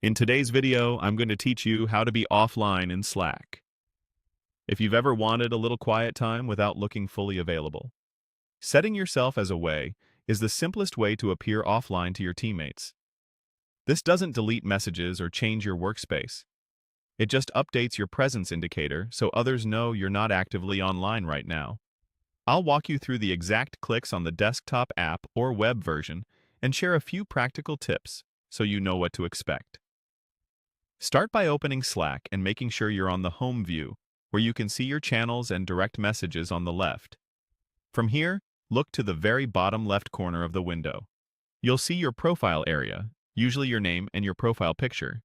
In today's video, I'm going to teach you how to be offline in Slack. If you've ever wanted a little quiet time without looking fully available, setting yourself as away is the simplest way to appear offline to your teammates. This doesn't delete messages or change your workspace. It just updates your presence indicator so others know you're not actively online right now. I'll walk you through the exact clicks on the desktop app or web version and share a few practical tips so you know what to expect. Start by opening Slack and making sure you're on the home view, where you can see your channels and direct messages on the left. From here, look to the very bottom left corner of the window. You'll see your profile area, usually your name and your profile picture.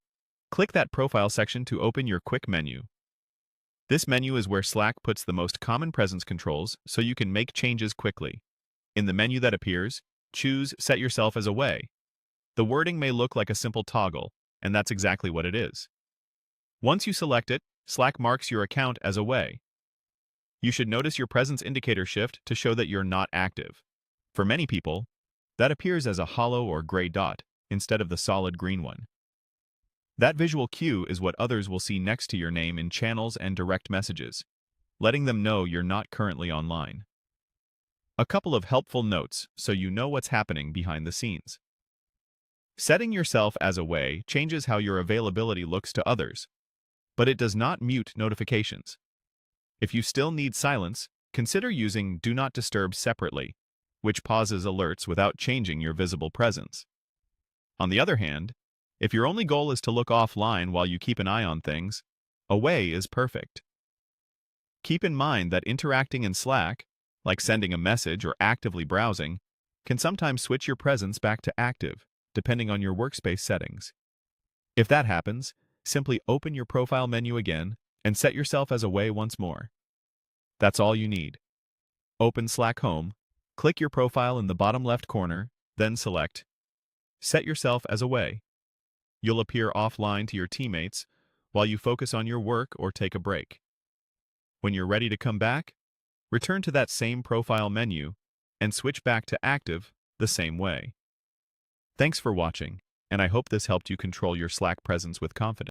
Click that profile section to open your quick menu. This menu is where Slack puts the most common presence controls so you can make changes quickly. In the menu that appears, choose Set Yourself as Away. The wording may look like a simple toggle, and that's exactly what it is. Once you select it, Slack marks your account as away. You should notice your presence indicator shift to show that you're not active. For many people, that appears as a hollow or gray dot instead of the solid green one. That visual cue is what others will see next to your name in channels and direct messages, letting them know you're not currently online. A couple of helpful notes so you know what's happening behind the scenes. Setting yourself as away changes how your availability looks to others, but it does not mute notifications. If you still need silence, consider using Do Not Disturb separately, which pauses alerts without changing your visible presence. On the other hand, if your only goal is to look offline while you keep an eye on things, away is perfect. Keep in mind that interacting in Slack, like sending a message or actively browsing, can sometimes switch your presence back to active, depending on your workspace settings. If that happens, simply open your profile menu again and set yourself as away once more. That's all you need. Open Slack Home, click your profile in the bottom left corner, then select Set Yourself as Away. You'll appear offline to your teammates while you focus on your work or take a break. When you're ready to come back, return to that same profile menu and switch back to active the same way. Thanks for watching, and I hope this helped you control your Slack presence with confidence.